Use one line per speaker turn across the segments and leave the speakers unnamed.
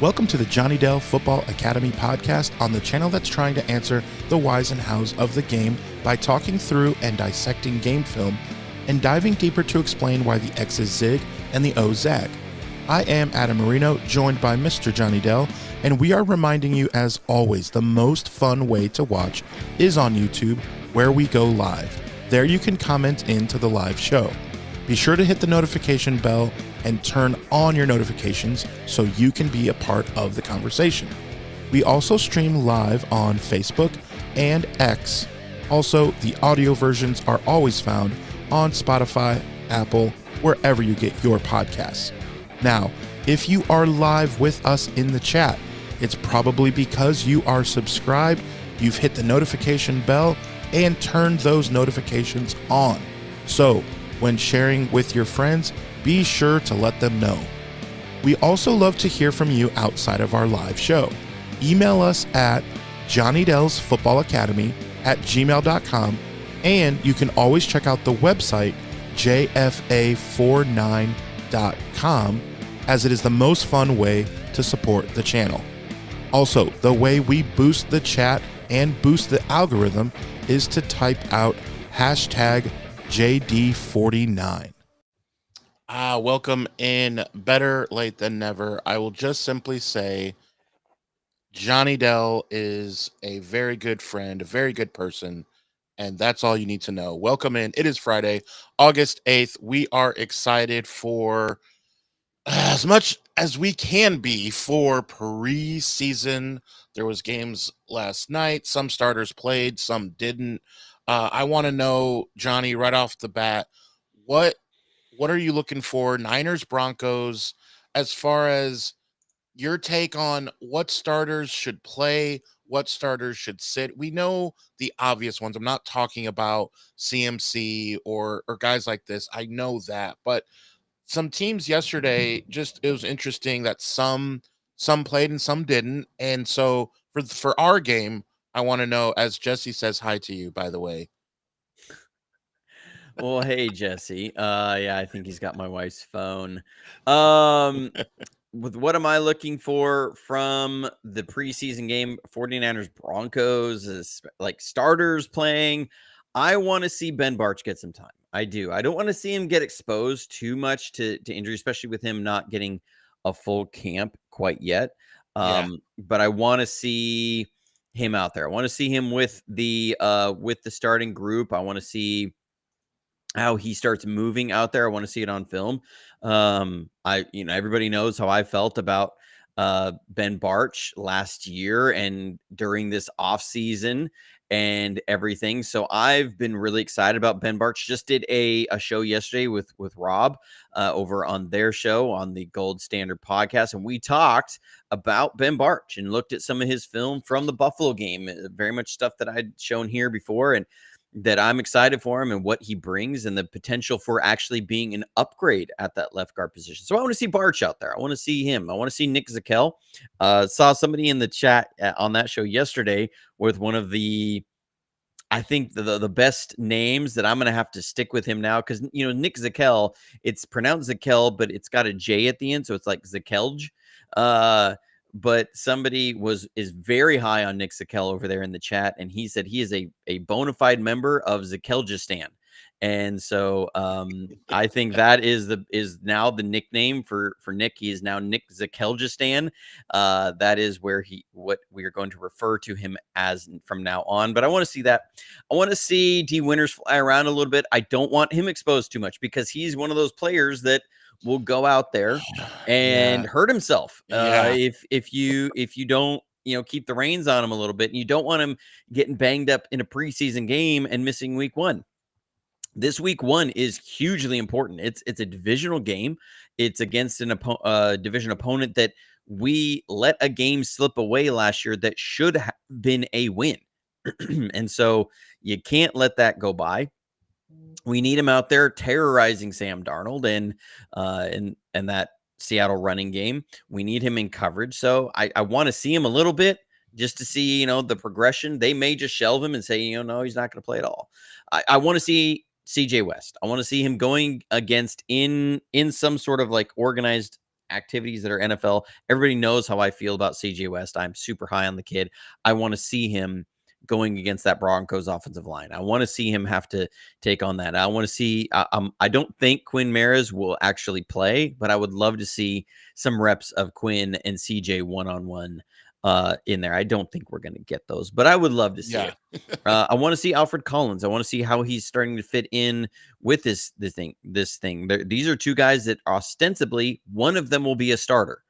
Welcome to the Johnny Dell Football Academy podcast on the channel that's trying to answer the whys and hows of the game by talking through and dissecting game film and diving deeper to explain why the X's zig and the O's zag. I am Adam Marino, joined by Mr. Johnny Dell, and we are reminding you, as always, the most fun way to watch is on YouTube, where we go live. There you can comment into the live show. Be sure to hit the notification bell and turn on your notifications so you can be a part of the conversation. We also stream live on Facebook and X. Also, the audio versions are always found on Spotify, Apple, wherever you get your podcasts. Now, if you are live with us in the chat, it's probably because you are subscribed, you've hit the notification bell, and turned those notifications on. So, when sharing with your friends, be sure to let them know. We also love to hear from you outside of our live show. Email us at johnnydellsfootballacademy@gmail.com, and you can always check out the website jfa49.com, as it is the most fun way to support the channel. Also, the way we boost the chat and boost the algorithm is to type out hashtag JD49. Welcome in. Better late than never. I will just simply say Johnny Dell is a very good friend, a very good person, and that's all you need to know. Welcome in. It is Friday, August 8th. We are excited for as much as we can be for preseason. There was games last night. Some starters played, some didn't. I want to know, Johnny, right off the bat, what are you looking for? Niners, Broncos, as far as your take on what starters should play, what starters should sit. We know the obvious ones. I'm not talking about CMC or guys like this. I know that, but some teams yesterday, just it was interesting that some played and some didn't. And so for our game, I want to know, as Jesse says hi to you, by the way.
Well, hey, Jesse. Yeah, I think he's got my wife's phone. With what am I looking for from the preseason game? 49ers Broncos is like starters playing. I want to see Ben Barch get some time. I do. I don't want to see him get exposed too much to injury, especially with him not getting a full camp quite yet. But I want to see him out there. I want to see him with the starting group. I want to see how he starts moving out there. I want to see it on film. Everybody knows how I felt about Ben Barch last year and during this offseason and everything. So I've been really excited about Ben Barch. Just did a show yesterday with Rob over on their show on the Gold Standard podcast. And we talked about Ben Barch and looked at some of his film from the Buffalo game, very much stuff that I'd shown here before. And that I'm excited for him and what he brings and the potential for actually being an upgrade at that left guard position. So I want to see Barch out there. I want to see him. I want to see Nick Zakelj. Saw somebody in the chat on that show yesterday with one of the, I think the best names that I'm going to have to stick with him now. Cause Nick Zakelj, it's pronounced Zakelj, but it's got a J at the end. So it's like Zakelj. But somebody is very high on Nick Zakelj over there in the chat, and he said he is a bona fide member of Zakeljistan. And so I think that is now the nickname for Nick. He is now Nick Zakeljistan. That is what we are going to refer to him as from now on. But I want to see that. I want to see D Winters fly around a little bit. I don't want him exposed too much because he's one of those players that will go out there and hurt himself if you don't keep the reins on him a little bit, and you don't want him getting banged up in a preseason game and missing week one. This week one is hugely important. It's a divisional game. It's against a division opponent that we let a game slip away last year that should have been a win. And so you can't let that go by. We need him out there terrorizing Sam Darnold and that Seattle running game. We need him in coverage. So I want to see him a little bit just to see, the progression. They may just shelve him and say, no, he's not going to play at all. I want to see CJ West. I want to see him going against in some sort of like organized activities that are NFL. Everybody knows how I feel about CJ West. I'm super high on the kid. I want to see him going against that Broncos offensive line. I want to see him have to take on that. I want to see. I don't think Quinn Maris will actually play, but I would love to see some reps of Quinn and CJ one-on-one in there. I don't think we're going to get those, but I would love to see
Yeah.
it. I want to see Alfred Collins. I want to see how he's starting to fit in with this thing. These are two guys that ostensibly one of them will be a starter,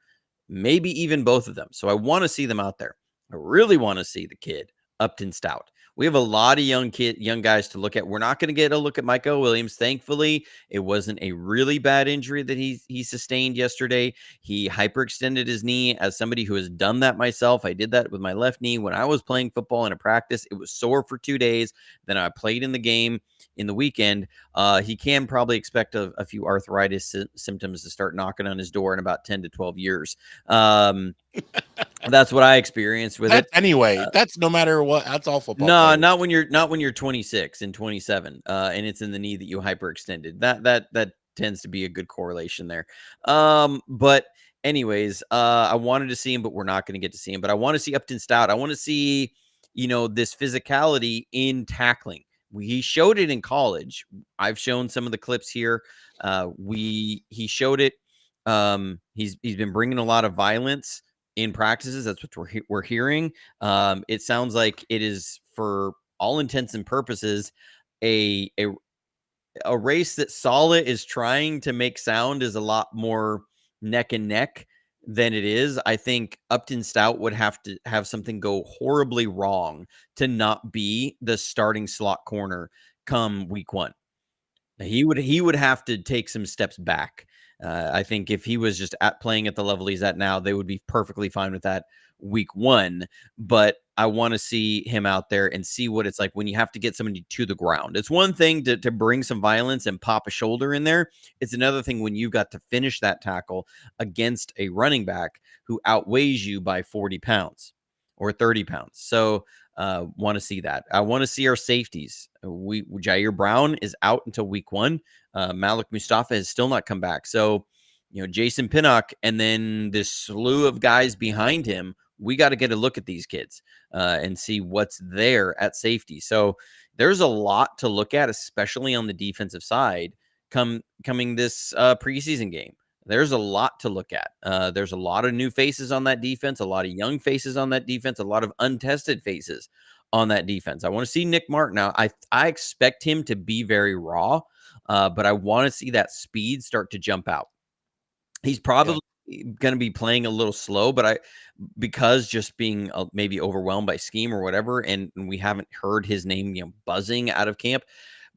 maybe even both of them. So I want to see them out there. I really want to see the kid Upton Stout. We have a lot of young guys to look at. We're not going to get a look at Micah Williams. Thankfully, it wasn't a really bad injury that he sustained yesterday. He hyperextended his knee. As somebody who has done that myself, I did that with my left knee when I was playing football in a practice. It was sore for 2 days. Then I played in the game in the weekend. He can probably expect a few arthritis symptoms to start knocking on his door in about 10 to 12 years. That's what I experienced with it.
Anyway, that's no matter what. That's all football
No,
players.
not when you're 26 and 27, and it's in the knee that you hyperextended. That tends to be a good correlation there. But anyways, I wanted to see him, but we're not going to get to see him. But I want to see Upton Stout. I want to see, this physicality in tackling. He showed it in college. I've shown some of the clips here. He showed it. He's been bringing a lot of violence in practices. That's what we're hearing. It sounds like it is, for all intents and purposes, a race that Saleh is trying to make sound is a lot more neck and neck than it is. I think Upton Stout would have to have something go horribly wrong to not be the starting slot corner come week 1. He would have to take some steps back. I think if he was just playing at the level he's at now, they would be perfectly fine with that week 1. But I want to see him out there and see what it's like when you have to get somebody to the ground. It's one thing to bring some violence and pop a shoulder in there. It's another thing when you've got to finish that tackle against a running back who outweighs you by 40 pounds or 30 pounds. So want to see that. I want to see our safeties. Jair Brown is out until week 1. Malik Mustafa has still not come back. So, Jason Pinnock and then this slew of guys behind him, we got to get a look at these kids and see what's there at safety. So there's a lot to look at, especially on the defensive side coming this preseason game. There's a lot to look at. There's a lot of new faces on that defense, a lot of young faces on that defense, a lot of untested faces on that defense. I want to see Nick Martin now. I expect him to be very raw, but I want to see that speed start to jump out. He's probably going to be playing a little slow, but because just being maybe overwhelmed by scheme or whatever, and we haven't heard his name, buzzing out of camp.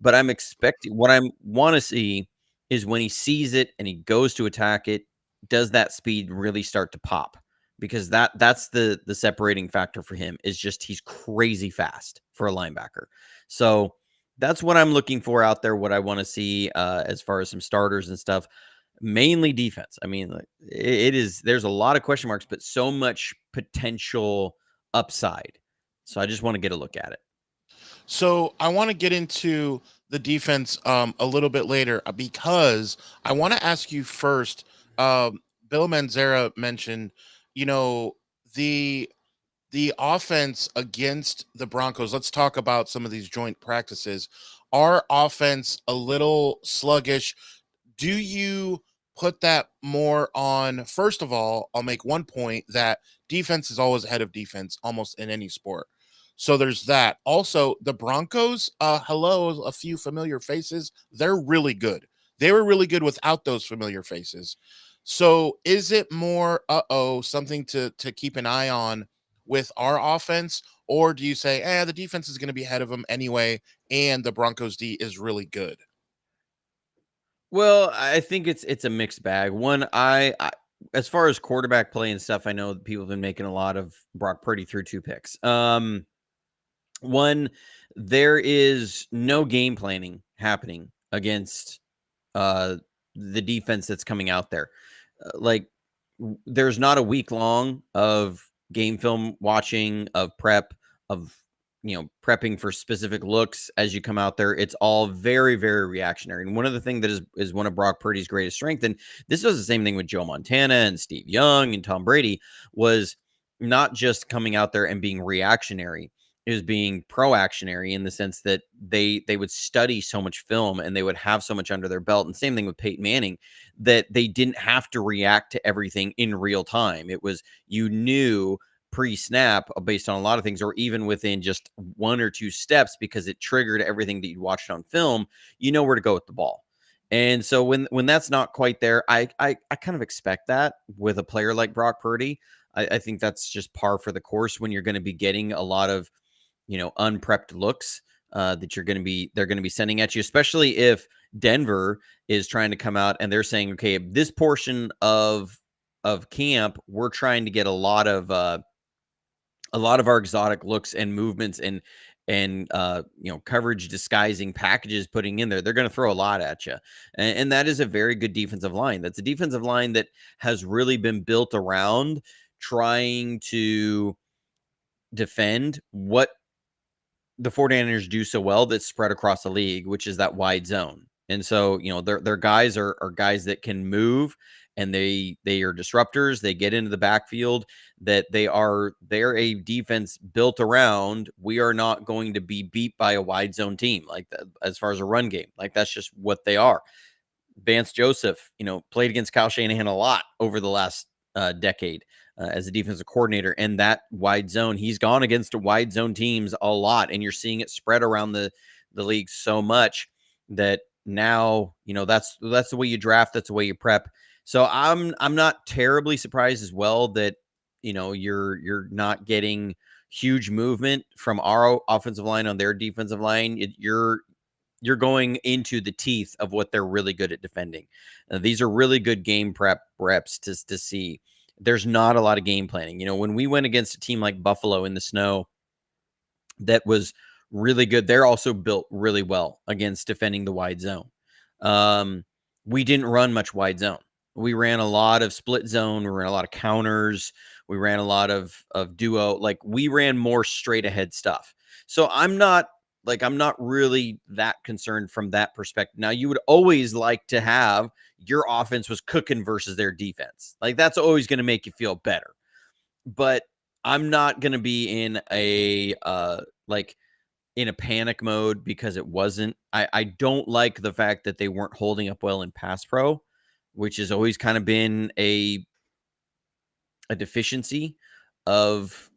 But I'm expecting, what I want to see is when he sees it and he goes to attack it, does that speed really start to pop? Because that's the separating factor for him, is just he's crazy fast for a linebacker. So that's what I'm looking for out there. What I want to see as far as some starters and stuff. Mainly defense. I mean, there's a lot of question marks, but so much potential upside. So I just want to get a look at it.
So I want to get into the defense a little bit later because I want to ask you first. Bill Manzera mentioned, the offense against the Broncos. Let's talk about some of these joint practices. Our offense a little sluggish. Do you put that more on? First of all, I'll make one point that defense is always ahead of defense almost in any sport. So there's that. Also, the Broncos, hello, a few familiar faces. They're really good. They were really good without those familiar faces. So is it more, something to keep an eye on with our offense? Or do you say, the defense is going to be ahead of them anyway, and the Broncos D is really good?
Well, I think it's a mixed bag. One, I as far as quarterback play and stuff, I know that people have been making a lot of Brock Purdy through 2 picks. One, there is no game planning happening against the defense that's coming out there. There's not a week long of game film watching, of prep, of prepping for specific looks as you come out there. It's all very, very reactionary. And one of the things that is one of Brock Purdy's greatest strength, and this was the same thing with Joe Montana and Steve Young and Tom Brady, was not just coming out there and being reactionary. It was being proactionary in the sense that they would study so much film and they would have so much under their belt. And same thing with Peyton Manning, that they didn't have to react to everything in real time. It was, you knew pre-snap based on a lot of things, or even within just one or two steps, because it triggered everything that you'd watched on film, where to go with the ball. And so when that's not quite there, I kind of expect that with a player like Brock Purdy. I think that's just par for the course when you're going to be getting a lot of unprepped looks that they're going to be sending at you, especially if Denver is trying to come out and they're saying, okay, this portion of camp, we're trying to get a lot of our exotic looks and movements and coverage disguising packages putting in there. They're going to throw a lot at you. And that is a very good defensive line. That's a defensive line that has really been built around trying to defend what the 49ers do so well that's spread across the league, which is that wide zone. And so, their guys are guys that can move, and they are disruptors. They get into the backfield, that they're a defense built around, we are not going to be beat by a wide zone team like that as far as a run game. Like, that's just what they are. Vance Joseph, played against Kyle Shanahan a lot over the last decade as a defensive coordinator, and that wide zone, he's gone against wide zone teams a lot, and you're seeing it spread around the league so much that now, that's the way you draft, that's the way you prep. So I'm not terribly surprised as well that, you're not getting huge movement from our offensive line on their defensive line. You're going into the teeth of what they're really good at defending. These are really good game prep reps to see. There's not a lot of game planning. When we went against a team like Buffalo in the snow, that was really good. They're also built really well against defending the wide zone. We didn't run much wide zone. We ran a lot of split zone. We ran a lot of counters. We ran a lot of duo. Like, we ran more straight ahead stuff. So I'm not really that concerned from that perspective. Now, you would always like to have your offense was cooking versus their defense. Like, that's always going to make you feel better. But I'm not going to be in a in a panic mode because it wasn't. I don't like the fact that they weren't holding up well in pass pro, which has always kind of been a deficiency of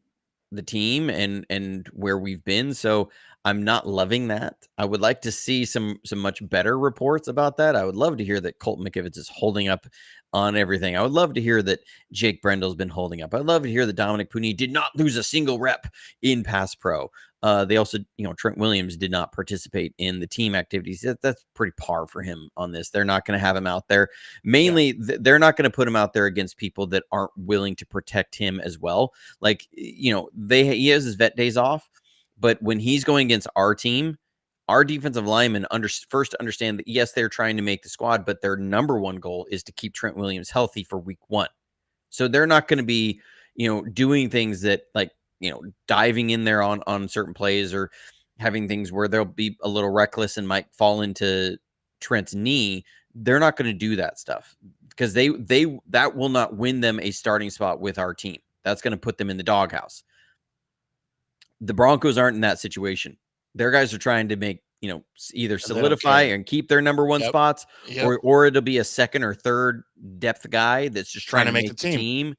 the team and where we've been. So I'm not loving that. I would like to see some much better reports about that. I would love to hear that Colton McKivitz is holding up on everything. I would love to hear that Jake Brendel's been holding up. I'd love to hear that Dominic Puni did not lose a single rep in pass pro. They also, Trent Williams did not participate in the team activities. That's pretty par for him on this. They're not going to have him out there. Mainly, they're not going to put him out there against people that aren't willing to protect him as well. Like, he has his vet days off, but when he's going against our team, our defensive linemen first understand that, yes, they're trying to make the squad, but their number one goal is to keep Trent Williams healthy for week 1. So they're not going to be, doing things that, like, diving in there on certain plays, or having things where they'll be a little reckless and might fall into Trent's knee. They're not going to do that stuff because that will not win them a starting spot with our team. That's going to put them in the doghouse. The Broncos aren't in that situation. Their guys are trying to make, either solidify and keep their number one spots, or it'll be a second or third depth guy that's just trying to make the team.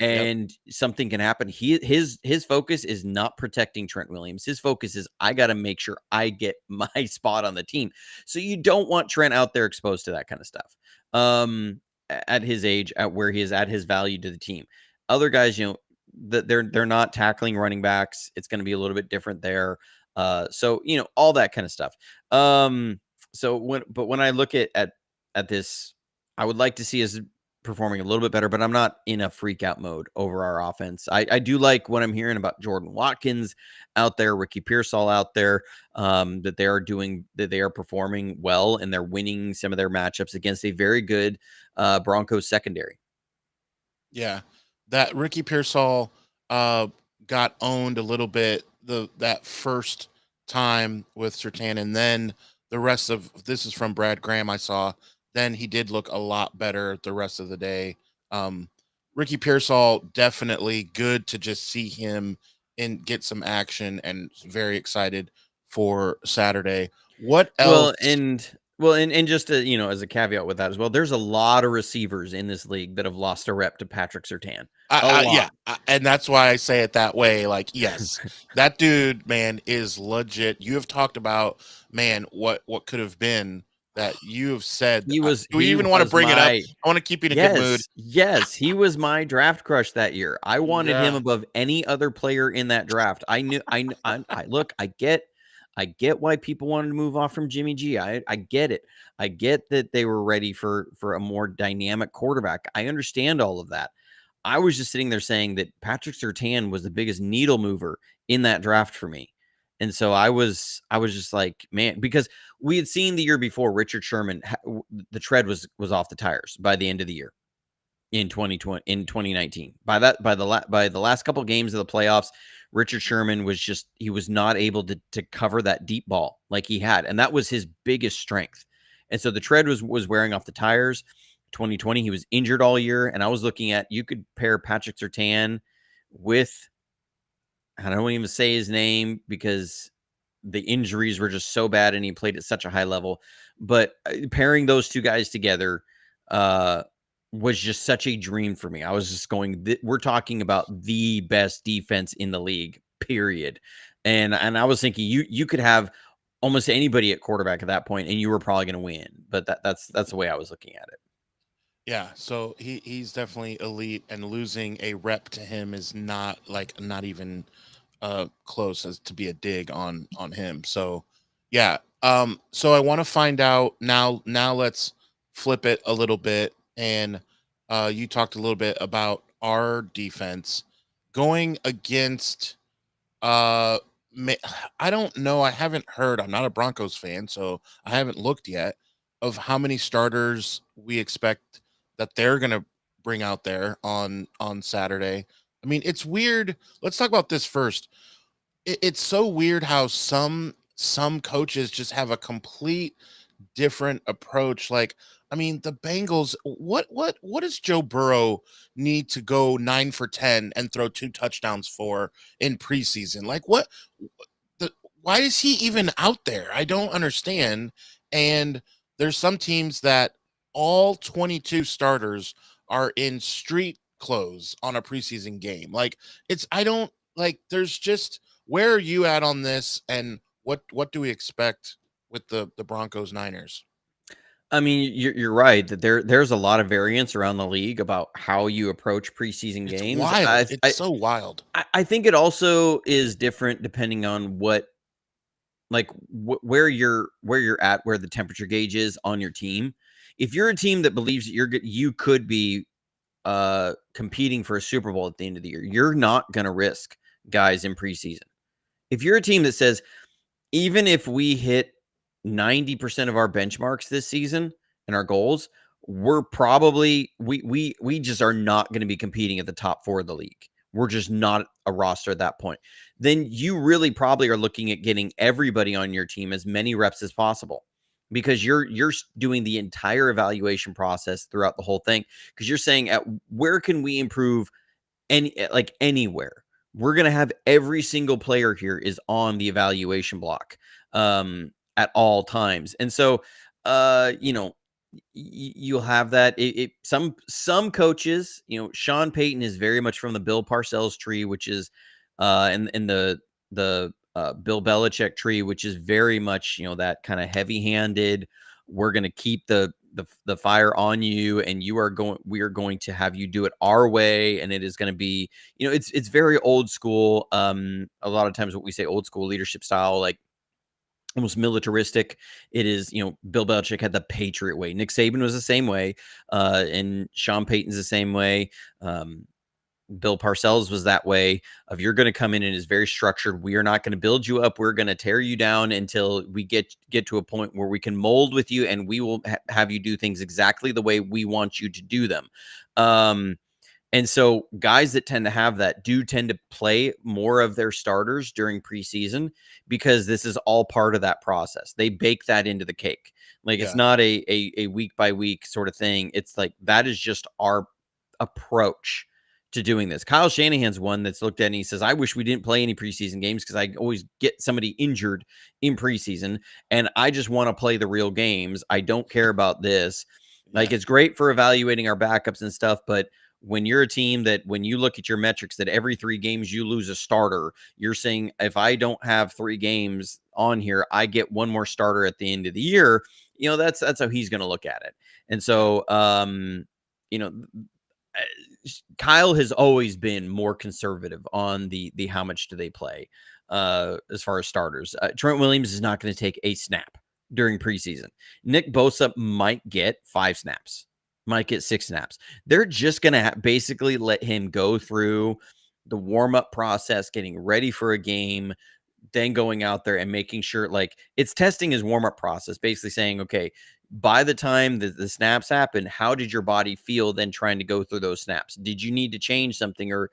And something can happen. His focus is not protecting Trent Williams. His focus is, I got to make sure I get my spot on the team. So you don't want Trent out there exposed to that kind of stuff. At his age, at where he is at his value to the team. Other guys, they're not tackling running backs. It's going to be a little bit different there. So, all that kind of stuff. When I look at this, I would like to see us performing a little bit better, but I'm not in a freak out mode over our offense. I do like what I'm hearing about Jordan Watkins out there, Ricky Pearsall out there, that they are performing well, and they're winning some of their matchups against a very good Broncos secondary.
Yeah. That Ricky Pearsall got owned a little bit that first time with Sertan, and then the rest of this is from Brad Graham. I saw. Then he did look a lot better the rest of the day. Um, Ricky Pearsall, definitely good to just see him and get some action, and very excited for Saturday. What else?
And just to, as a caveat with that as well, there's a lot of receivers in this league that have lost a rep to Patrick Surtain. A
Yeah,
lot.
and that's why I say it that way. Like, yes, that dude, man, is legit. You have talked about, man, what could have been that you have said.
He was
Do we
he
even want to
was
bring it up?
my
I want to keep you in a good mood.
Yes, he was my draft crush that year. I wanted him
Yeah,
above any other player in that draft. I knew I look, I get why people wanted to move off from Jimmy G. I get it. I get that they were ready for a more dynamic quarterback. I understand all of that. I was just sitting there saying that Patrick Surtain was the biggest needle mover in that draft for me. And so I was just like, man, because we had seen the year before Richard Sherman, the tread was off the tires by the end of the year in 2020 in 2019. By the last couple of games of the playoffs, Richard Sherman he was not able to cover that deep ball like he had, and that was his biggest strength. And so the tread was wearing off the tires. 2020, he was injured all year, and I was looking at, you could pair Patrick Surtain with, I don't even say his name because the injuries were just so bad and he played at such a high level. But pairing those two guys together uh, was just such a dream for me. I was just going, we're talking about the best defense in the league, period. And I was thinking you could have almost anybody at quarterback at that point, and you were probably going to win. But that's the way I was looking at it.
yeah. So he's definitely elite, and losing a rep to him is not even close as to be a dig on him. So yeah. So I want to find out now let's flip it a little bit, and you talked a little bit about our defense going against uh ma- I don't know. I haven't heard. I'm not a Broncos fan, so I haven't looked yet of how many starters we expect that they're going to bring out there on Saturday. I mean, it's weird. Let's talk about this first. It's so weird how some coaches just have a complete different approach. Like, I mean, the Bengals, what does Joe Burrow need to go 9 for 10 and throw 2 touchdowns for in preseason? Like, the why is he even out there? I don't understand. And there's some teams that all 22 starters are in street clothes on a preseason game. Like, it's I don't like there's just where are you at on this, and what do we expect with the Broncos Niners?
I mean, you're right that there's a lot of variance around the league about how you approach preseason
It's
games.
wild. It's so wild.
I think it also is different depending on what, like, where you're at, where the temperature gauge is on your team. If you're a team that believes that you could be competing for a Super Bowl at the end of the year, you're not going to risk guys in preseason. If you're a team that says, even if we hit 90% of our benchmarks this season and our goals, we're probably we just are not going to be competing at the top 4 of the league. We're just not a roster at that point. Then you really probably are looking at getting everybody on your team as many reps as possible, because you're doing the entire evaluation process throughout the whole thing, because you're saying, at where can we improve, like anywhere. We're going to have every single player here is on the evaluation block at all times. And so, you'll have that. Some coaches, Sean Payton is very much from the Bill Parcells tree, which is in the Bill Belichick tree, which is very much, that kind of heavy-handed. We're going to keep the fire on you, and we are going to have you do it our way, and it is going to be, it's very old school. A lot of times what we say old school leadership style, like almost militaristic. It is, Bill Belichick had the Patriot way. Nick Saban was the same way, and Sean Payton's the same way. Bill Parcells was that way. Of, you're going to come in and is very structured. We are not going to build you up. We're going to tear you down until we get to a point where we can mold with you, and we will have you do things exactly the way we want you to do them. And so guys that tend to have that do tend to play more of their starters during preseason because this is all part of that process. They bake that into the cake. Like it's
Yeah.
not a week by week sort of thing. It's like that is just our approach to doing this. Kyle Shanahan's one that's looked at and he says, I wish we didn't play any preseason games because I always get somebody injured in preseason and I just want to play the real games. I don't care about this. Like it's great for evaluating our backups and stuff, but when you're a team that when you look at your metrics that every 3 games you lose a starter, you're saying if I don't have 3 games on here, I get one more starter at the end of the year. You know, that's how he's going to look at it. And so, you know, Kyle has always been more conservative on the how much do they play as far as starters. Trent Williams is not going to take a snap during preseason. Nick Bosa might get 5 snaps, might get 6 snaps. They're just going to basically let him go through the warm-up process, getting ready for a game, then going out there and making sure like it's testing his warm-up process, basically saying, okay, by the time the snaps happen, how did your body feel then trying to go through those snaps? Did you need to change something or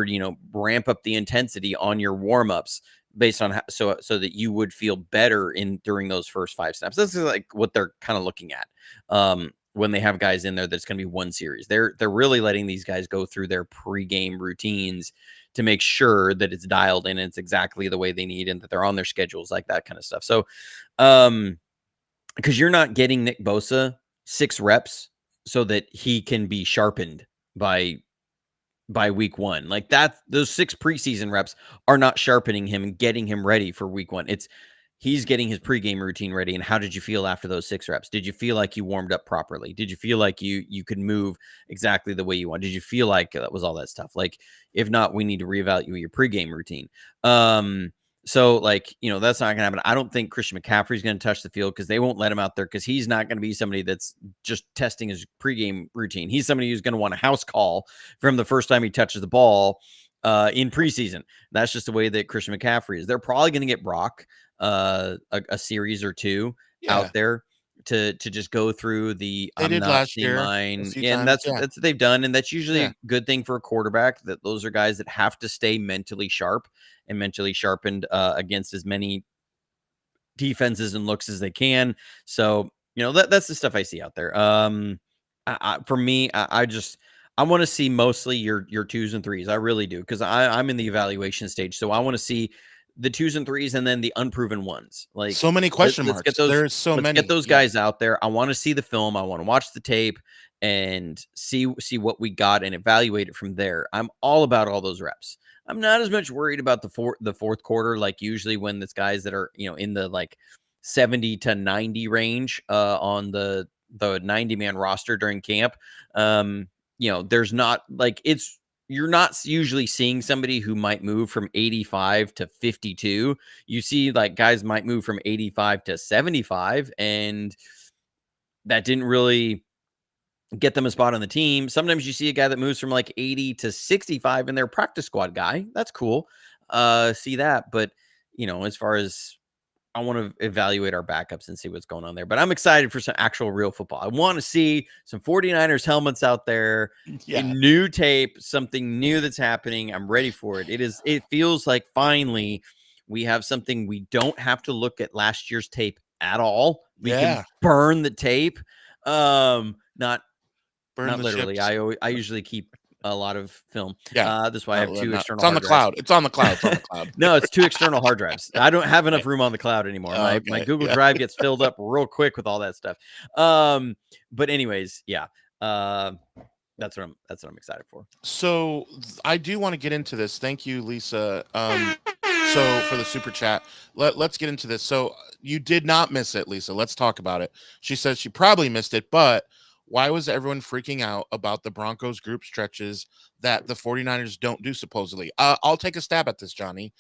you know, ramp up the intensity on your warm-ups based on how, so that you would feel better in during those first 5 snaps? This is like what they're kind of looking at. When they have guys in there that's going to be one series. They're really letting these guys go through their pregame routines to make sure that it's dialed in and it's exactly the way they need and that they're on their schedules, like that kind of stuff. So, because you're not getting Nick Bosa 6 reps so that he can be sharpened by week 1. Like that, those 6 preseason reps are not sharpening him and getting him ready for week 1. It's he's getting his pregame routine ready. And how did you feel after those 6 reps? Did you feel like you warmed up properly? Did you feel like you could move exactly the way you want? Did you feel like that was all that stuff? Like, if not, we need to reevaluate your pregame routine. So like, you know, that's not gonna happen. I don't think Christian McCaffrey's gonna touch the field because they won't let him out there because he's not gonna be somebody that's just testing his pregame routine. He's somebody who's gonna want a house call from the first time he touches the ball in preseason. That's just the way that Christian McCaffrey is. They're probably gonna get Brock a series or 2
Yeah.
out there to just go through the
They
I'm
did
not
last
seeing
year a
mine.
few
And
times.
that's
Yeah.
what they've done. And that's usually
Yeah.
a good thing for a quarterback, that those are guys that have to stay mentally sharp and mentally sharpened against as many defenses and looks as they can. So, you know, that's the stuff I see out there. For me, I just I want to see mostly your 2s and 3s. I really do, because I'm in the evaluation stage. So I want to see the 2s and 3s and then the unproven ones. Like
So many question
let's get
marks.
those
There's so
let's get
many.
those
Yeah.
guys out there. I want to see the film. I want to watch the tape and see what we got and evaluate it from there. I'm all about all those reps. I'm not as much worried about the fourth quarter, like usually when it's guys that are, you know, in the like 70 to 90 range on the 90-man roster during camp. You know, there's not like you're not usually seeing somebody who might move from 85 to 52. You see like guys might move from 85 to 75, and that didn't really get them a spot on the team. Sometimes you see a guy that moves from like 80 to 65 and they're a practice squad guy. That's cool. See that. But, you know, as far as I want to evaluate our backups and see what's going on there. But I'm excited for some actual real football. I want to see some 49ers helmets out there,
Yeah.
in new tape, something new that's happening. I'm ready for it. It feels like finally we have something we don't have to look at last year's tape at all. We can
Yeah.
burn the tape. Not
Burn the
literally.
ships.
I usually keep a lot of film.
Yeah.
That's why I have 2
It's
external
on the
hard drives.
cloud. It's on the cloud. It's on the cloud.
No, it's 2 external hard drives. I don't have enough
Okay.
room on the cloud anymore. My
Okay.
Google
Yeah.
Drive gets filled up real quick with all that stuff. But anyways, yeah. That's what I'm excited for.
So I do want to get into this. Thank you, Lisa. So for the super chat, let's get into this. So you did not miss it, Lisa. Let's talk about it. She says she probably missed it, but why was everyone freaking out about the Broncos group stretches that the 49ers don't do supposedly? I'll take a stab at this, Johnny.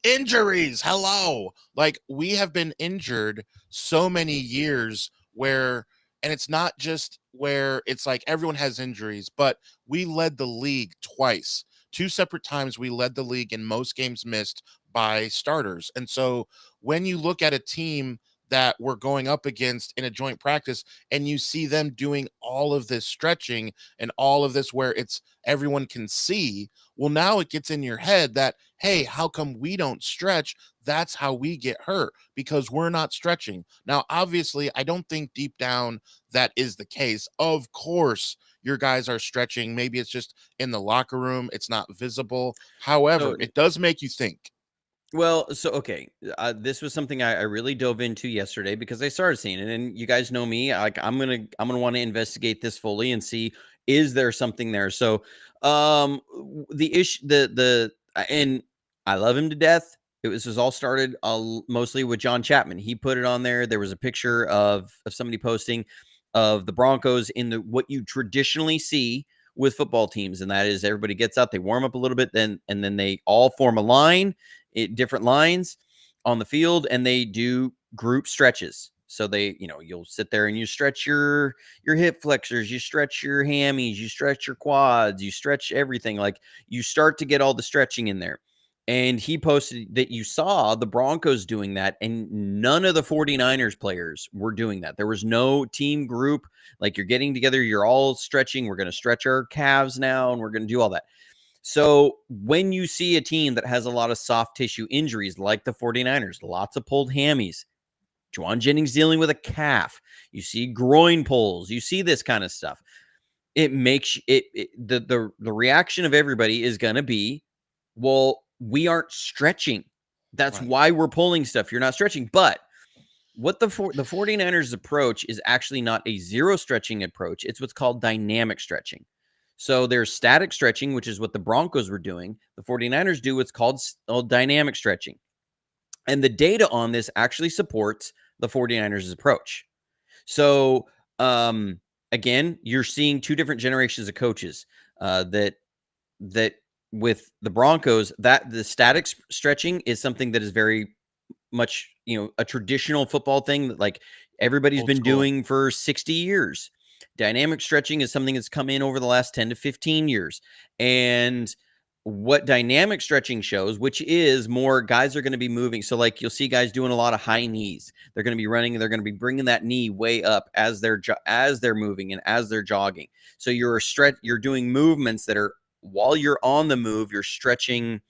Injuries. Hello. Like, we have been injured so many years where, and it's not just where it's like everyone has injuries, but we led the league twice. 2 separate times we led the league in most games missed by starters. And so when you look at a team that we're going up against in a joint practice, and you see them doing all of this stretching and all of this where it's everyone can see. Well, now it gets in your head that, hey, how come we don't stretch? That's how we get hurt, because we're not stretching. Now, obviously, I don't think deep down that is the case. Of course, your guys are stretching. Maybe it's just in the locker room, it's not visible.
So
However, it does make you think.
Well, so okay, this was something I really dove into yesterday because I started seeing it, and you guys know me. Like I'm gonna want to investigate this fully and see is there something there. So, the issue, and I love him to death. This was all started mostly with John Chapman. He put it on there. There was a picture of somebody posting of the Broncos in the what you traditionally see with football teams, and that is everybody gets out, they warm up a little bit, then they all form a line, different lines on the field, and they do group stretches. So you'll sit there and you stretch your hip flexors, you stretch your hammies, you stretch your quads, you stretch everything. Like you start to get all the stretching in there. And he posted that you saw the Broncos doing that, and none of the 49ers players were doing that. There was no team group. Like you're getting together, you're all stretching. We're going to stretch our calves now, and we're going to do all that. So when you see a team that has a lot of soft tissue injuries, like the 49ers, lots of pulled hammies, Juwan Jennings dealing with a calf, you see groin pulls, you see this kind of stuff. It makes the reaction of everybody is going to be, well, we aren't stretching. That's
Right.
why we're pulling stuff. You're not stretching. But what the 49ers approach is actually not a zero stretching approach. It's what's called dynamic stretching. So there's static stretching, which is what the Broncos were doing. The 49ers do what's called dynamic stretching. And the data on this actually supports the 49ers approach. So, again, you're seeing two different generations of coaches that with the Broncos, that the static stretching is something that is very much, a traditional football thing that like everybody's
Old
been
school.
doing for 60 years. Dynamic stretching is something that's come in over the last 10 to 15 years. And what dynamic stretching shows, which is more guys are going to be moving. So like you'll see guys doing a lot of high knees. They're going to be running, they're going to be bringing that knee way up as they're moving and as they're jogging. So you're doing movements that are, while you're on the move, you're stretching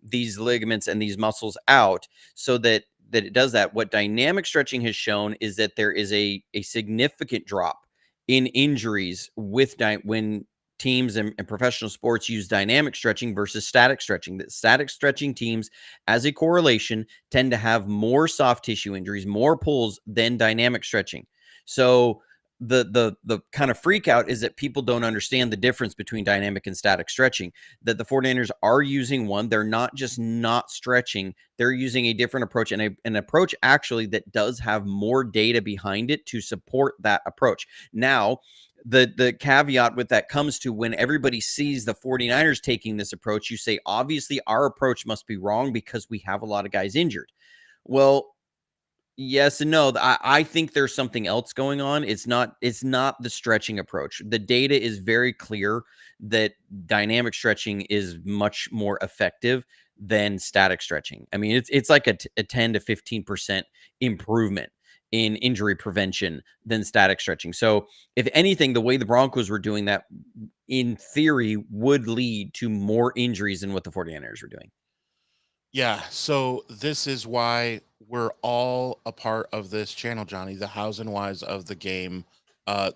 these ligaments and these muscles out so that it does that. What dynamic stretching has shown is that there is a significant drop in injuries when teams and professional sports use dynamic stretching versus static stretching. That static stretching teams, as a correlation, tend to have more soft tissue injuries, more pulls than dynamic stretching. So the kind of freak out is that people don't understand the difference between dynamic and static stretching, that the 49ers are using one. They're not just not stretching. They're using a different approach, and an approach actually that does have more data behind it to support that approach. Now, the caveat with that comes to when everybody sees the 49ers taking this approach, you say, obviously our approach must be wrong because we have a lot of guys injured. Well, yes and no. I think there's something else going on. It's not the stretching approach. The data is very clear that dynamic stretching is much more effective than static stretching. I mean, it's like a 10 to 15% improvement in injury prevention than static stretching. So, if anything, the way the Broncos were doing that in theory would lead to more injuries than what the 49ers were doing.
Yeah, so this is why we're all a part of this channel, Johnny, the hows and whys of the game.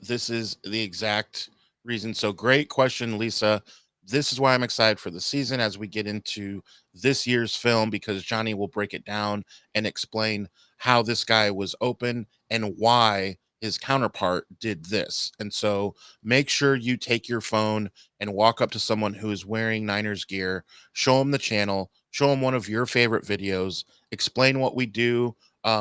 This is the exact reason. So great question, Lisa. This is why I'm excited for the season as we get into this year's film, because Johnny will break it down and explain how this guy was open and why his counterpart did this. And so make sure you take your phone and walk up to someone who is wearing Niners gear, show them the channel, show them one of your favorite videos, explain what we do,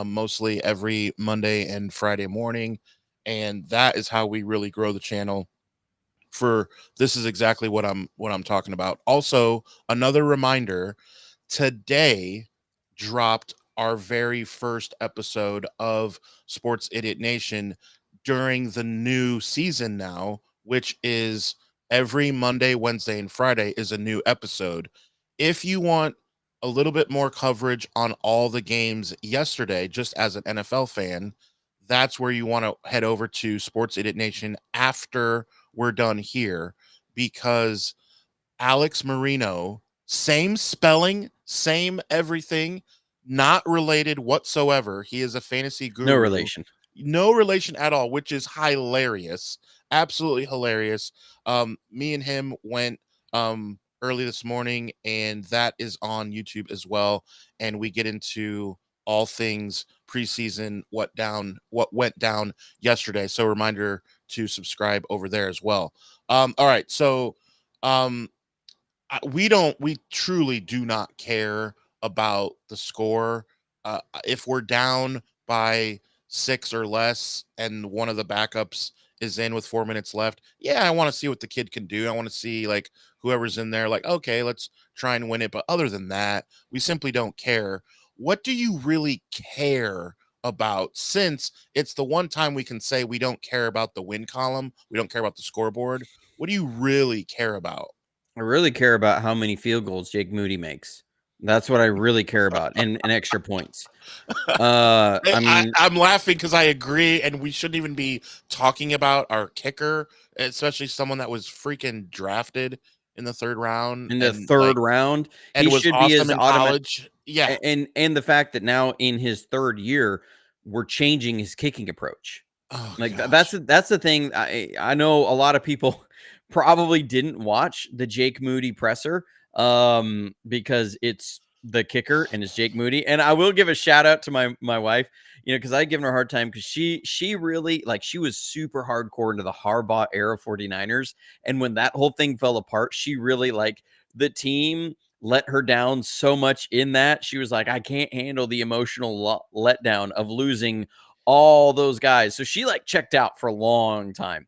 mostly every Monday and Friday morning. And that is how we really grow the channel. For this is exactly what I'm talking about. Also, another reminder, today dropped our very first episode of Sports Idiot Nation during the new season now, which is every Monday, Wednesday, and Friday is a new episode. If you want a little bit more coverage on all the games yesterday, just as an NFL fan, that's where you want to head over to Sports Idiot Nation after we're done here, because Alex Marino, same spelling, same everything, not related whatsoever. He is a fantasy
No
guru.
relation.
No relation at all, which is hilarious. Absolutely hilarious. Me and him went early this morning, and that is on YouTube as well. And we get into all things preseason, what went down yesterday. So reminder to subscribe over there as well. All right. So um we truly do not care about the score. If we're down by 6 or less and one of the backups is in with 4 minutes left, yeah, I want to see what the kid can do. I want to see, like, whoever's in there, like, okay, let's try and win it. But other than that, we simply don't care. What do you really care about, since it's the one time we can say we don't care about the win column, we don't care about the scoreboard? What do you really care about?
I really care about how many field goals Jake Moody makes. That's what I really care about, and extra points. I mean,
I'm laughing because I agree, and we shouldn't even be talking about our kicker, especially someone that was freaking drafted in the third round
in the
and like
third round,
and
he
was
should be
awesome
as
in
automatic.
college. Yeah.
And the fact that now in his third year, we're changing his kicking approach.
Oh
Like
gosh.
that's the thing. I know a lot of people probably didn't watch the Jake Moody presser because it's the kicker and it's Jake Moody. And I will give a shout out to my wife, because I given her a hard time because she really, like, she was super hardcore into the Harbaugh era 49ers. And when that whole thing fell apart, she really, like, the team let her down so much in that. She was like, I can't handle the emotional letdown of losing all those guys. So she, like, checked out for a long time.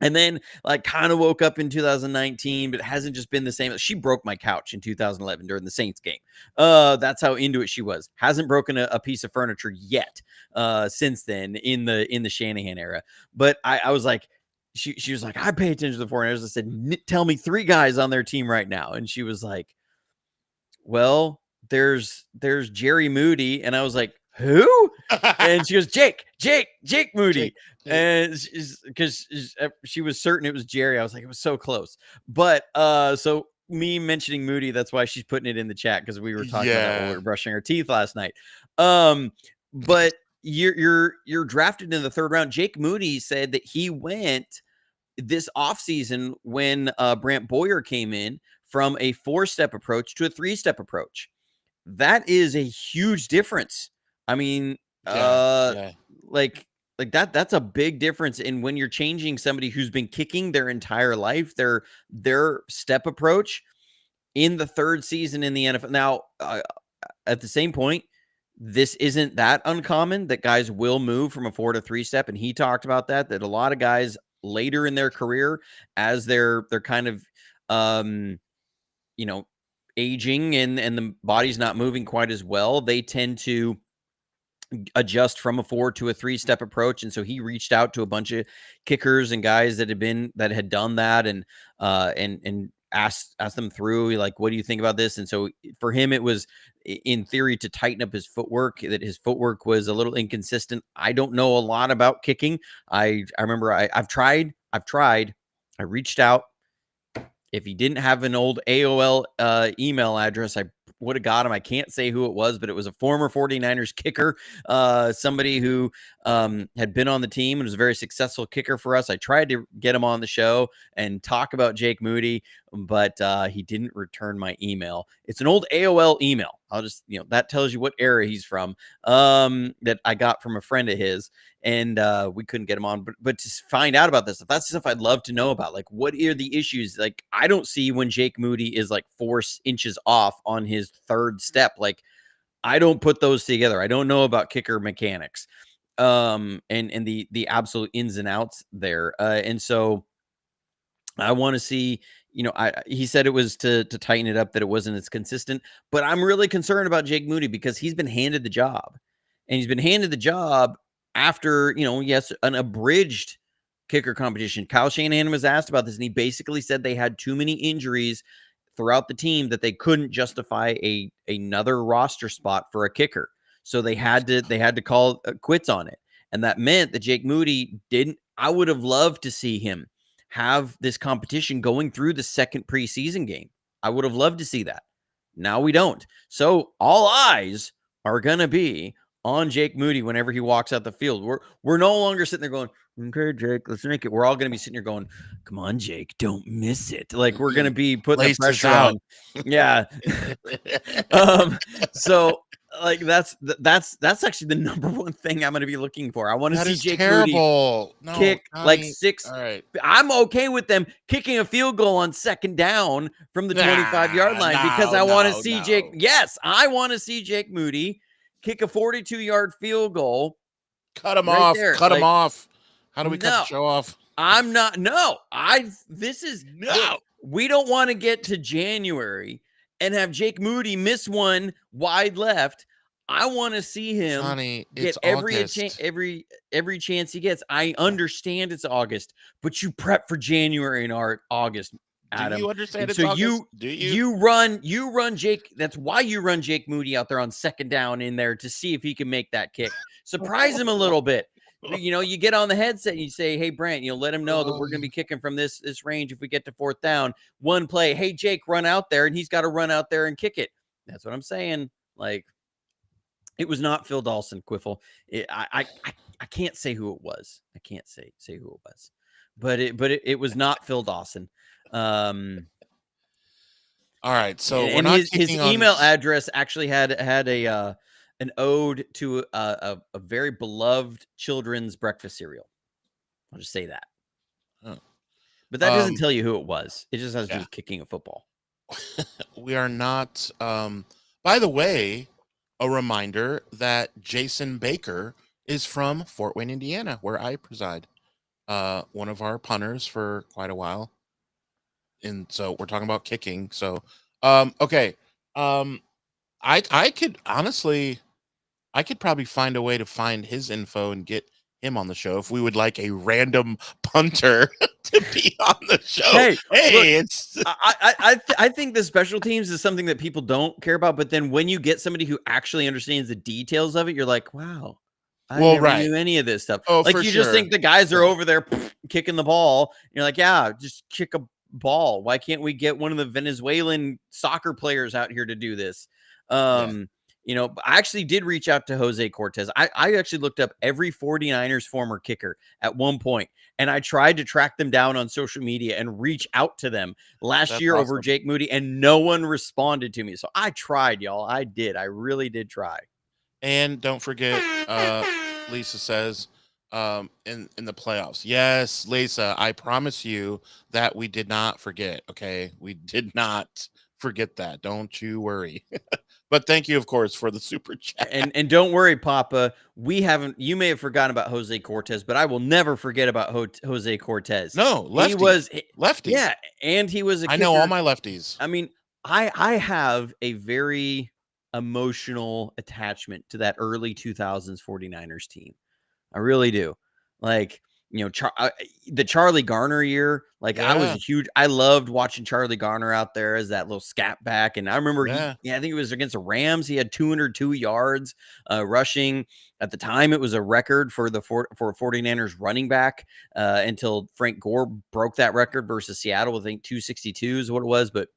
And then, like, kind of woke up in 2019, but it hasn't just been the same. She broke my couch in 2011 during the Saints game. That's how into it she was. Hasn't broken a piece of furniture yet since then in the Shanahan era. But I was like, she was like, I pay attention to the 49ers. I said, tell me 3 guys on their team right now. And she was like, well, there's Jerry Moody. And I was like, who? And she goes, Jake Moody.
Jake, Jake.
And because she was certain it was Jerry. I was like, it was so close. But so me mentioning Moody, that's why she's putting it in the chat, because we were talking about that while we
Yeah.
were brushing our teeth last night. But you're drafted in the third round. Jake Moody said that he went this offseason when Brant Boyer came in from a 4-step approach to a 3-step approach. That is a huge difference. I mean,
Yeah.
uh,
Yeah.
like that's a big difference in when you're changing somebody who's been kicking their entire life, their step approach in the third season in the NFL. Now, at the same point, this isn't that uncommon that guys will move from a 4 to 3 step, and he talked about that a lot of guys later in their career, as they're kind of um aging and the body's not moving quite as well, they tend to adjust from a 4 to a 3-step approach. And so he reached out to a bunch of kickers and guys that had done that, and asked them through, like, what do you think about this? And so for him, it was in theory to tighten up his footwork, that his footwork was a little inconsistent. I don't know a lot about kicking. I remember I've tried, I reached out. If he didn't have an old AOL email address, I would have got him. I can't say who it was, but it was a former 49ers kicker, somebody who had been on the team and was a very successful kicker for us. I tried to get him on the show and talk about Jake Moody, but he didn't return my email. It's an old AOL email. I'll just, that tells you what era he's from, that I got from a friend of his. And we couldn't get him on, but to find out about this stuff, that's stuff I'd love to know about. Like, what are the issues? Like, I don't see when Jake Moody is like 4 inches off on his third step. Like, I don't put those together. I don't know about kicker mechanics, and the absolute ins and outs there. And so I want to see, he said it was to tighten it up, that it wasn't as consistent, but I'm really concerned about Jake Moody because he's been handed the job, and he's been handed the job after, yes, an abridged kicker competition. Kyle Shanahan was asked about this, and he basically said they had too many injuries throughout the team that they couldn't justify another roster spot for a kicker. So they had to call quits on it. And that meant that Jake Moody didn't. I would have loved to see him have this competition going through the second preseason game. I would have loved to see that. Now we don't. So all eyes are going to be on Jake Moody whenever he walks out the field. We're no longer sitting there going, okay, Jake, let's make it. We're all going to be sitting here going, come on, Jake, don't miss it. Like, we're going to be putting the pressure on. Yeah. So like that's actually the number one thing I'm going to be looking for. I want to see Jake Moody kick like 6.
All right.
I'm okay with them kicking a field goal on second down from the 25-yard line because I want to see Jake. Yes, I want to see Jake Moody kick a 42-yard field goal.
Cut him off. Cut him off. How do we cut the show off?
I'm not. No, we don't want to get to January and have Jake Moody miss one wide left. I want to see him get every chance he gets. I understand it's August, but you prep for January and August, Adam.
Do you understand it's
August? You run Jake. That's why you run Jake Moody out there on second down in there to see if he can make that kick. Surprise him a little bit. You get on the headset and you say, hey, Brant, let him know that we're going to be kicking from this range if we get to fourth down. One play, hey, Jake, run out there, and he's got to run out there and kick it. That's what I'm saying. Like, it was not Phil Dawson, Quiffle. I can't say who it was. I can't say who it was. But it was not Phil Dawson.
All right, so
and his email address actually had an ode to a very beloved children's breakfast cereal. I'll just say that.
Oh.
But that doesn't tell you who it was. It just has to do with kicking a football.
We are not. By the way, a reminder that Jason Baker is from Fort Wayne, Indiana, where I preside. One of our punters for quite a while. And so we're talking about kicking. So, okay. I could honestly, I could probably find a way to find his info and get him on the show if we would like a random punter to be on the show.
Hey, look,
it's
I think the special teams is something that people don't care about, but then when you get somebody who actually understands the details of it, you're like, wow, I never knew any of this stuff. Like, you just think the guys are over there kicking the ball. You're like, yeah, just kick a ball. Why can't we get one of the Venezuelan soccer players out here to do this? I actually did reach out to Jose Cortez. I actually looked up every 49ers former kicker at one point, and I tried to track them down on social media and reach out to them last year over Jake Moody, and no one responded to me. So I tried, y'all. I did. I really did try.
And don't forget, Lisa says, in the playoffs. Yes, Lisa, I promise you that we did not forget. Okay, we did not forget that. Don't you worry. But thank you, of course, for the super chat.
And don't worry, Papa. You may have forgotten about Jose Cortez, but I will never forget about Jose Cortez.
No, lefty.
He was
lefty.
Yeah, and he was a kicker.
I know all my lefties.
I mean, I have a very emotional attachment to that early 2000s 49ers team. I really do. Like, the Charlie Garner year, I loved watching Charlie Garner out there as that little scat back. And I remember, I think it was against the Rams. He had 202 yards rushing. At the time, it was a record for 49ers running back until Frank Gore broke that record versus Seattle. I think 262 is what it was. But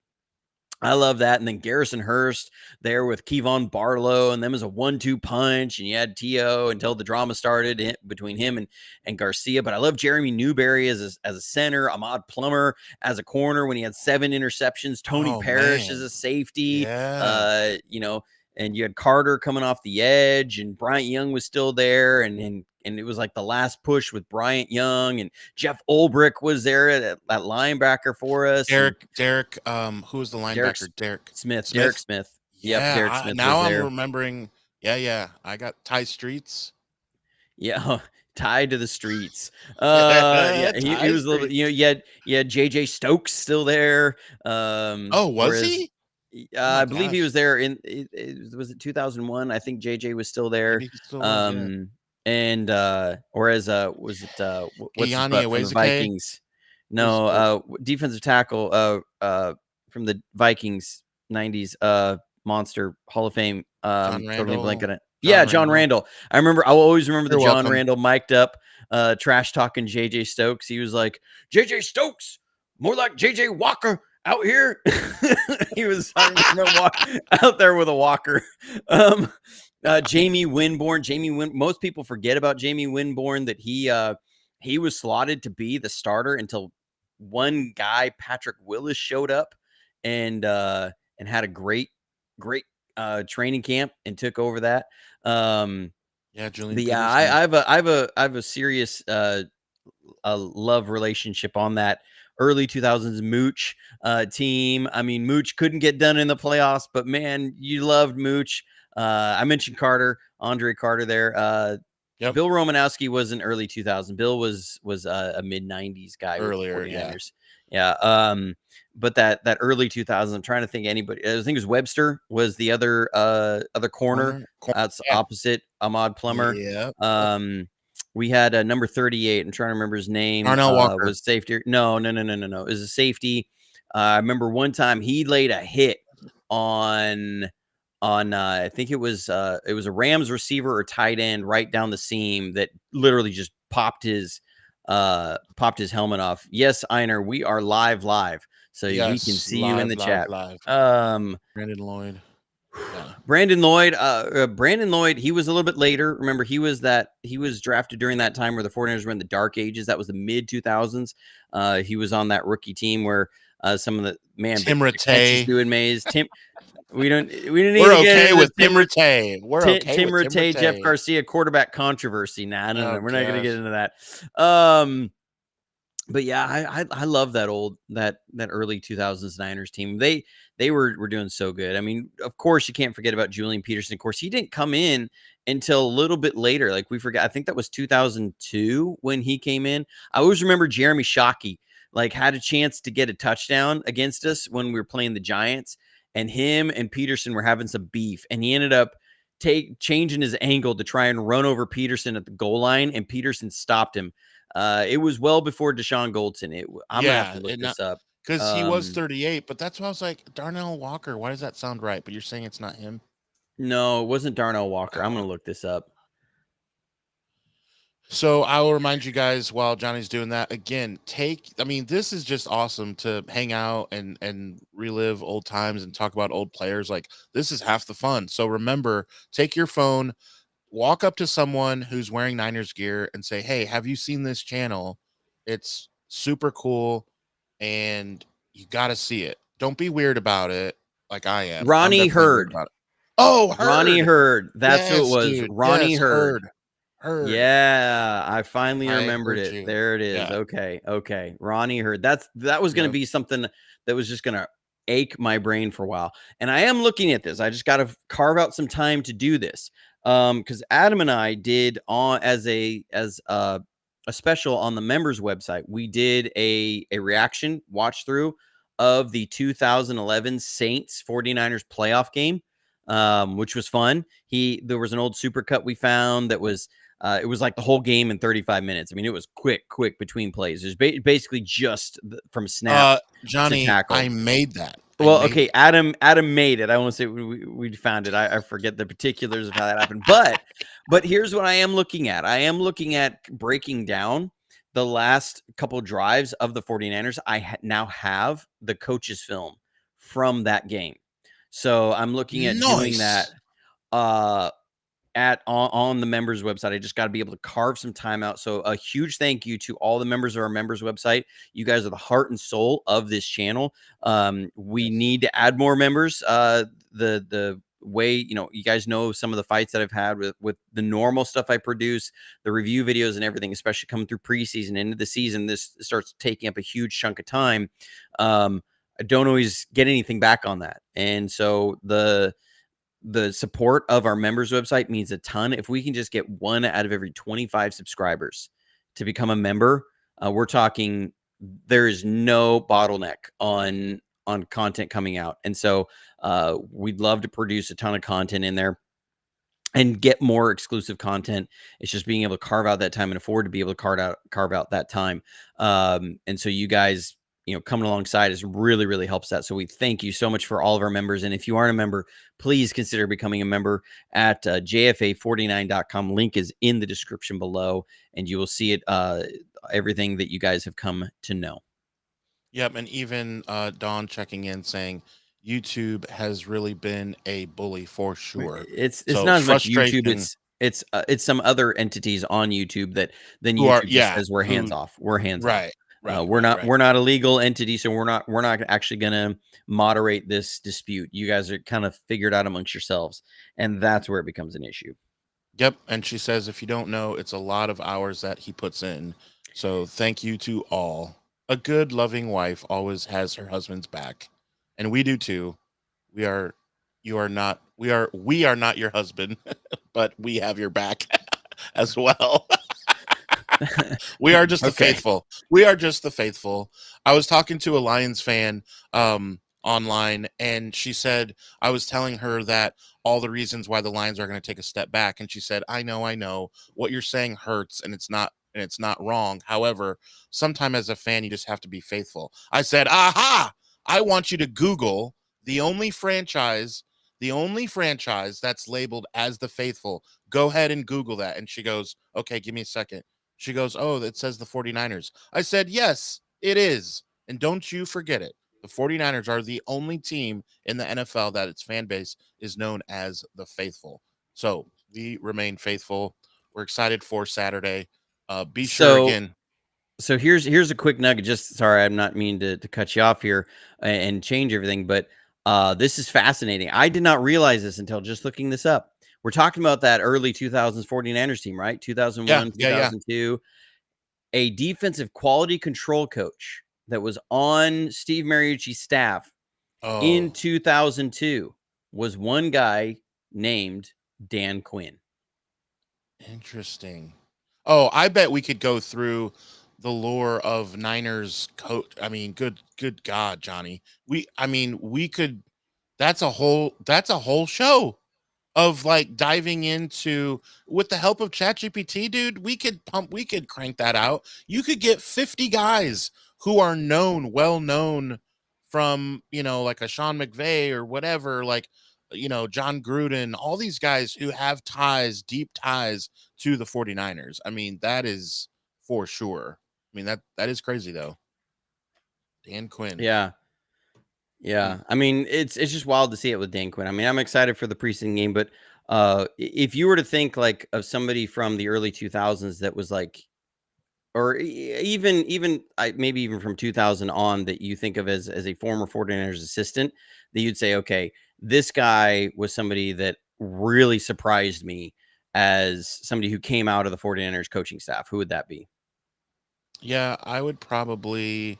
I love that. And then Garrison Hurst there with Kevon Barlow, and them as a 1-2 punch. And you had T.O. until the drama started between him and Garcia. But I love Jeremy Newberry as a center, Ahmad Plummer as a corner when he had 7 interceptions, Tony Parrish as a safety, and you had Carter coming off the edge, and Bryant Young was still there. And it was like the last push with Bryant Young, and Jeff Ulbrich was there at linebacker for us.
Derek, who was the linebacker? Derek Smith.
Derek Smith.
Yeah,
Derek Smith.
Now I'm remembering. Yeah. I got Ty Streets.
Yeah, tied to the streets. He was a little bit. You had JJ Stokes still there.
Was he?
I believe he was there was it 2001? I think JJ was still there. And whereas was it what's the Vikings? No, defensive tackle from the Vikings 90s monster Hall of Fame. Totally blank on it. John Randall. I'll always remember the John Randall mic'd up trash talking JJ Stokes. He was like, JJ Stokes, more like JJ Walker out here. He was talking out there with a walker. Jamie Winborn. Most people forget about Jamie Winborn, that he was slotted to be the starter until one guy, Patrick Willis, showed up and had a great training camp and took over that.
Julian.
I have a serious love relationship on that early 2000s Mooch team. I mean, Mooch couldn't get done in the playoffs, but man, you loved Mooch. I mentioned Andre Carter there. Bill Romanowski was an early 2000. Bill was a mid 90s guy
earlier,
with the 49ers. But that early 2000s, I'm trying to think anybody. I think it was Webster was the other corner. That's opposite Ahmad Plummer. We had number 38. I'm trying to remember his name.
Darnell Walker
was safety. No. It was a safety. I remember one time he laid a hit on I think it was a Rams receiver or tight end right down the seam that literally just popped his helmet off. Yes, Einer, we are live. So we can see you in the chat.
Brandon Lloyd.
Brandon Lloyd, he was a little bit later. Remember, he was drafted during that time where the 49ers were in the dark ages. That was the mid 2000s. He was on that rookie team where some of the
Tim Rattay,
doing Mays. Tim, we're
okay with Tim Rattay.
Tim Rattay, Jeff Garcia quarterback controversy. Nah, no, we're not going to get into that. But yeah, I love that early 2000s Niners team. They were doing so good. I mean, of course, you can't forget about Julian Peterson. Of course, he didn't come in until a little bit later. Like we forgot, I think that was 2002 when he came in. I always remember Jeremy Shockey had a chance to get a touchdown against us when we were playing the Giants, and him and Peterson were having some beef, and he ended up changing his angle to try and run over Peterson at the goal line, and Peterson stopped him. It was well before Deshaun Goldson. I'm gonna have to look this up
because he was 38. But that's why I was like, Darnell Walker. Why does that sound right? But you're saying it's not him?
No, it wasn't Darnell Walker. I'm gonna look this up.
So I will remind you guys while Johnny's doing that again. This is just awesome to hang out and relive old times and talk about old players. Like this is half the fun. So remember, take your phone. Walk up to someone who's wearing Niners gear and say, hey, have you seen this channel? It's super cool and you got to see it. Don't be weird about it like I am.
Ronnie Hurd.
Oh, Hurd.
Ronnie Hurd. That's who it was. Dude. Ronnie Hurd.
Hurd.
Yeah, I finally remembered it. You. There it is. Yeah. Okay. Ronnie Hurd. That was going to be something that was just going to ache my brain for a while. And I am looking at this. I just got to carve out some time to do this. Because Adam and I did as a special on the members website, we did a reaction watch through of the 2011 Saints 49ers playoff game, which was fun. There was an old supercut we found that was it was like the whole game in 35 minutes. I mean, it was quick between plays. It was basically just from snap.
Johnny,
to tackle.
I made that.
Okay, Adam made it. I want to say we found it. I forget the particulars of how that happened. But here's what I am looking at. I am looking at breaking down the last couple drives of the 49ers. I now have the coach's film from that game. So I'm looking at doing that on the members website. I just got to be able to carve some time out. So a huge thank you to all the members of our members website. You guys are the heart and soul of this channel. We need to add more members. The way, you guys know some of the fights that I've had with the normal stuff I produce, the review videos and everything, especially coming through preseason into the season, this starts taking up a huge chunk of time. I don't always get anything back on that. And so the support of our members website means a ton. If we can just get 1 out of every 25 subscribers to become a member, we're talking there is no bottleneck on content coming out. And so we'd love to produce a ton of content in there and get more exclusive content. It's just being able to carve out that time and afford to be able to carve out that time. And so you guys coming alongside is really, really helps that. So we thank you so much for all of our members. And if you aren't a member, please consider becoming a member at JFA49.com. Link is in the description below, and you will see it, everything that you guys have come to know.
Yep, and even Dawn checking in saying YouTube has really been a bully for sure.
It's
So
not as much YouTube.
frustration
It's some other entities on YouTube that then
who are
YouTube just says we're hands
who
off. We're hands off.
right, right,
We're
right,
not
right.
we're not a legal entity, so we're not actually gonna moderate this dispute. You guys are kind of figured out amongst yourselves, and that's where it becomes an issue.
Yep, and she says if you don't know, it's a lot of hours that he puts in. So thank you to all. A good, loving wife always has her husband's back, and we do too. We are, you are not. We are not your husband, but we have your back as well. We are just the
Okay.
faithful. We are just the faithful. I was talking to a Lions fan online, and she said I was telling her that all the reasons why the Lions are going to take a step back, and she said, I know. What you're saying hurts, and it's not wrong. However, sometime as a fan, you just have to be faithful." I said, "Aha! I want you to Google the only franchise." The only franchise that's labeled as the faithful. Go ahead and Google that. And she goes, okay, give me a second. She goes, oh, it says the 49ers. I said, yes, it is. And don't you forget it. The 49ers are the only team in the NFL that its fan base is known as the faithful. So we remain faithful. We're excited for Saturday. Be sure
So
again.
so here's a quick nugget. Just sorry, I'm not meaning to cut you off here and change everything, but this is fascinating. I did not realize this until just looking this up. We're talking about that early 2000s 49ers team, right?
Yeah,
2001,
yeah, yeah.
2002. A defensive quality control coach that was on Steve Mariucci's staff in
Oh,
2002 was one guy named Dan Quinn.
interesting. Oh, I bet we could go through the lore of Niners coach. I mean, good God, Johnny. We could that's a whole show of like diving into with the help of ChatGPT, dude, we could crank that out. You could get 50 guys who are well known from, like a Sean McVay or whatever, like John Gruden, all these guys who have deep ties to the 49ers. I mean, that is for sure. I mean, that is crazy though. Dan Quinn.
Yeah.
Hmm.
Yeah. I mean, it's just wild to see it with Dan Quinn. I mean, I'm excited for the preseason game, but if you were to think like of somebody from the early 2000s that was like, or even maybe even from 2000 on, that you think of as a former 49ers assistant, that you'd say, okay, this guy was somebody that really surprised me as somebody who came out of the 49ers coaching staff. Who would that be?
Yeah, I would probably